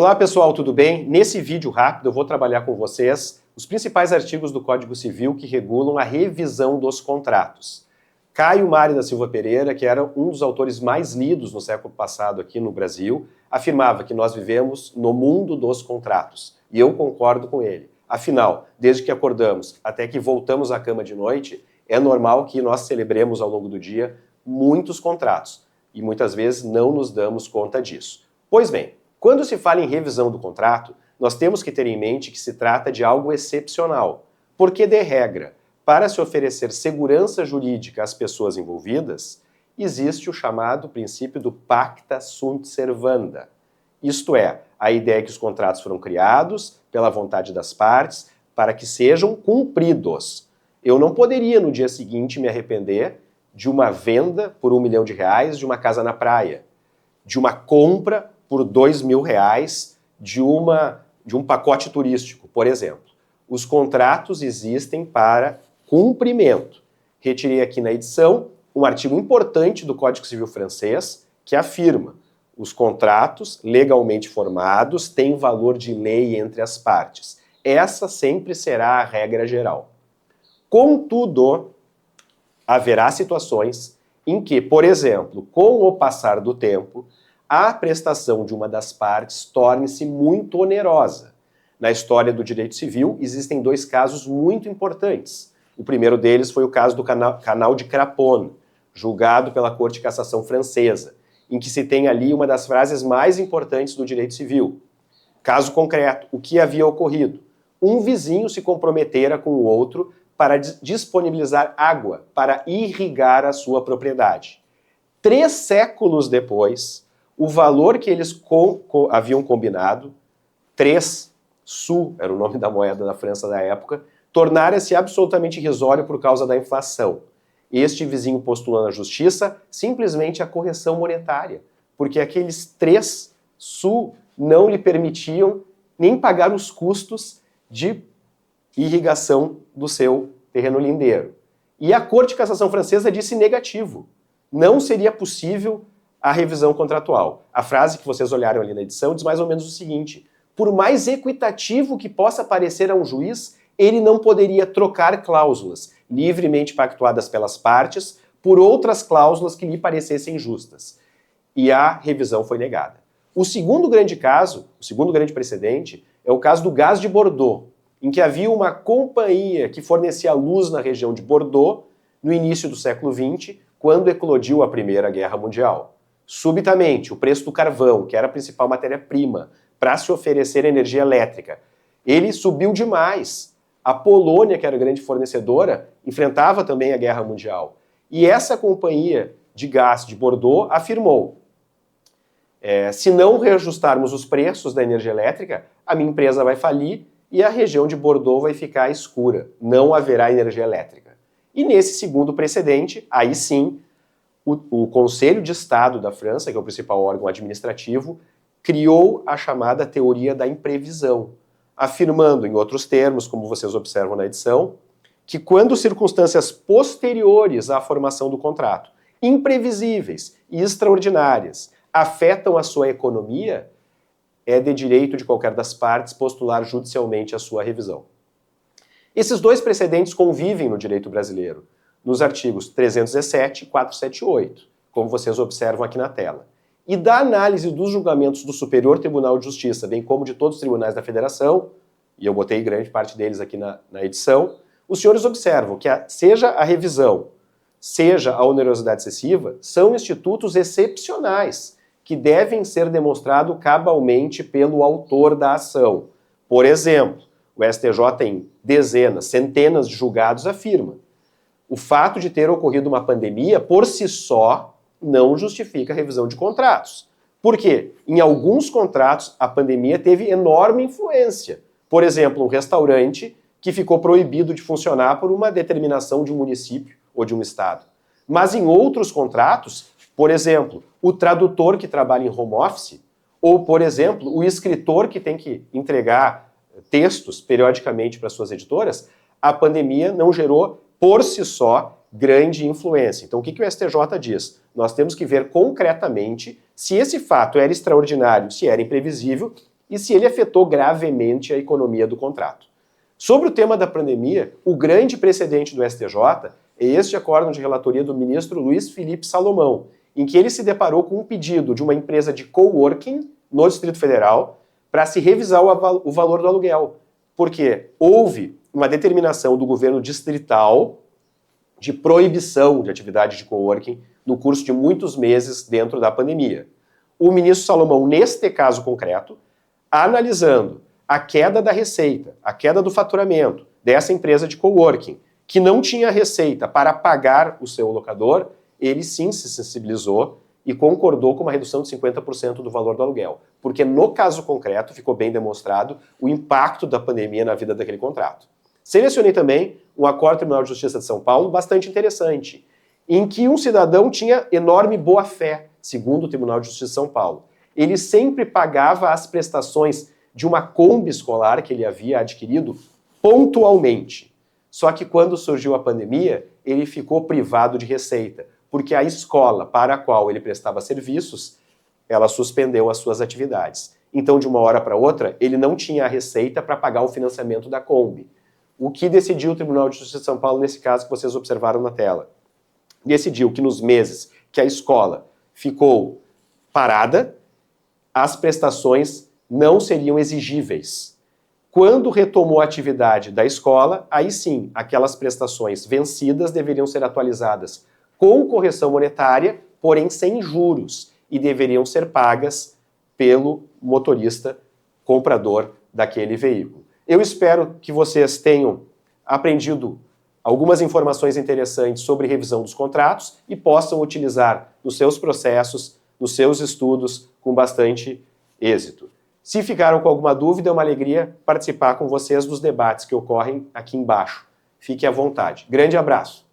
Olá pessoal, tudo bem? Nesse vídeo rápido eu vou trabalhar com vocês os principais artigos do Código Civil que regulam a revisão dos contratos. Caio Mário da Silva Pereira, que era um dos autores mais lidos no século passado aqui no Brasil, afirmava que nós vivemos no mundo dos contratos. E eu concordo com ele. Afinal, desde que acordamos até que voltamos à cama de noite, é normal que nós celebremos ao longo do dia muitos contratos. E muitas vezes não nos damos conta disso. Pois bem, quando se fala em revisão do contrato, nós temos que ter em mente que se trata de algo excepcional, porque, de regra, para se oferecer segurança jurídica às pessoas envolvidas, existe o chamado princípio do pacta sunt servanda. Isto é, a ideia que os contratos foram criados pela vontade das partes para que sejam cumpridos. Eu não poderia, no dia seguinte, me arrepender de uma venda por R$1 milhão de uma casa na praia, de uma compra por R$2.000 de um pacote turístico, por exemplo. Os contratos existem para cumprimento. Retirei aqui na edição um artigo importante do Código Civil francês que afirma: os contratos legalmente formados têm valor de lei entre as partes. Essa sempre será a regra geral. Contudo, haverá situações em que, por exemplo, com o passar do tempo, a prestação de uma das partes torne-se muito onerosa. Na história do direito civil, existem dois casos muito importantes. O primeiro deles foi o caso do Canal de Craponne, julgado pela Corte de Cassação francesa, em que se tem ali uma das frases mais importantes do direito civil. Caso concreto, o que havia ocorrido? Um vizinho se comprometera com o outro para disponibilizar água para irrigar a sua propriedade. 3 séculos depois, o valor que eles haviam combinado, 3 sous, era o nome da moeda da França da época, tornara-se absolutamente irrisório por causa da inflação. Este vizinho postulou na justiça simplesmente a correção monetária, porque aqueles 3 sous não lhe permitiam nem pagar os custos de irrigação do seu terreno lindeiro. E a Corte de Cassação francesa disse negativo. Não seria possível a revisão contratual. A frase que vocês olharam ali na edição diz mais ou menos o seguinte: por mais equitativo que possa parecer a um juiz, ele não poderia trocar cláusulas livremente pactuadas pelas partes por outras cláusulas que lhe parecessem justas. E a revisão foi negada. O segundo grande caso, o segundo grande precedente, é o caso do Gás de Bordeaux, em que havia uma companhia que fornecia luz na região de Bordeaux no início do século XX, quando eclodiu a Primeira Guerra Mundial. Subitamente, o preço do carvão, que era a principal matéria-prima para se oferecer energia elétrica, ele subiu demais. A Polônia, que era a grande fornecedora, enfrentava também a Guerra Mundial. E essa companhia de gás de Bordeaux afirmou: se não reajustarmos os preços da energia elétrica, a minha empresa vai falir e a região de Bordeaux vai ficar escura. Não haverá energia elétrica. E nesse segundo precedente, aí sim, o Conselho de Estado da França, que é o principal órgão administrativo, criou a chamada teoria da imprevisão, afirmando, em outros termos, como vocês observam na edição, que quando circunstâncias posteriores à formação do contrato, imprevisíveis e extraordinárias, afetam a sua economia, é de direito de qualquer das partes postular judicialmente a sua revisão. Esses dois precedentes convivem no direito brasileiro, nos artigos 317 e 478, como vocês observam aqui na tela. E da análise dos julgamentos do Superior Tribunal de Justiça, bem como de todos os tribunais da Federação, e eu botei grande parte deles aqui na edição, os senhores observam que seja a revisão, seja a onerosidade excessiva, são institutos excepcionais, que devem ser demonstrados cabalmente pelo autor da ação. Por exemplo, o STJ em dezenas, centenas de julgados afirma: o fato de ter ocorrido uma pandemia, por si só, não justifica a revisão de contratos. Por quê? Em alguns contratos, a pandemia teve enorme influência. Por exemplo, um restaurante que ficou proibido de funcionar por uma determinação de um município ou de um estado. Mas em outros contratos, por exemplo, o tradutor que trabalha em home office, ou, por exemplo, o escritor que tem que entregar textos periodicamente para suas editoras, a pandemia não gerou, por si só, grande influência. Então, o que o STJ diz? Nós temos que ver concretamente se esse fato era extraordinário, se era imprevisível e se ele afetou gravemente a economia do contrato. Sobre o tema da pandemia, o grande precedente do STJ é este acórdão de relatoria do ministro Luiz Felipe Salomão, em que ele se deparou com um pedido de uma empresa de coworking no Distrito Federal para se revisar o valor do aluguel, porque houve uma determinação do governo distrital de proibição de atividade de coworking no curso de muitos meses dentro da pandemia. O ministro Salomão, neste caso concreto, analisando a queda da receita, a queda do faturamento dessa empresa de coworking, que não tinha receita para pagar o seu locador, ele sim se sensibilizou e concordou com uma redução de 50% do valor do aluguel. Porque no caso concreto ficou bem demonstrado o impacto da pandemia na vida daquele contrato. Selecionei também um acordo do Tribunal de Justiça de São Paulo bastante interessante, em que um cidadão tinha enorme boa-fé, segundo o Tribunal de Justiça de São Paulo. Ele sempre pagava as prestações de uma Kombi escolar que ele havia adquirido pontualmente. Só que quando surgiu a pandemia, ele ficou privado de receita, porque a escola para a qual ele prestava serviços, ela suspendeu as suas atividades. Então, de uma hora para outra, ele não tinha a receita para pagar o financiamento da Kombi. O que decidiu o Tribunal de Justiça de São Paulo nesse caso que vocês observaram na tela? Decidiu que nos meses que a escola ficou parada, as prestações não seriam exigíveis. Quando retomou a atividade da escola, aí sim, aquelas prestações vencidas deveriam ser atualizadas com correção monetária, porém sem juros, e deveriam ser pagas pelo motorista comprador daquele veículo. Eu espero que vocês tenham aprendido algumas informações interessantes sobre revisão dos contratos e possam utilizar nos seus processos, nos seus estudos, com bastante êxito. Se ficaram com alguma dúvida, é uma alegria participar com vocês dos debates que ocorrem aqui embaixo. Fique à vontade. Grande abraço!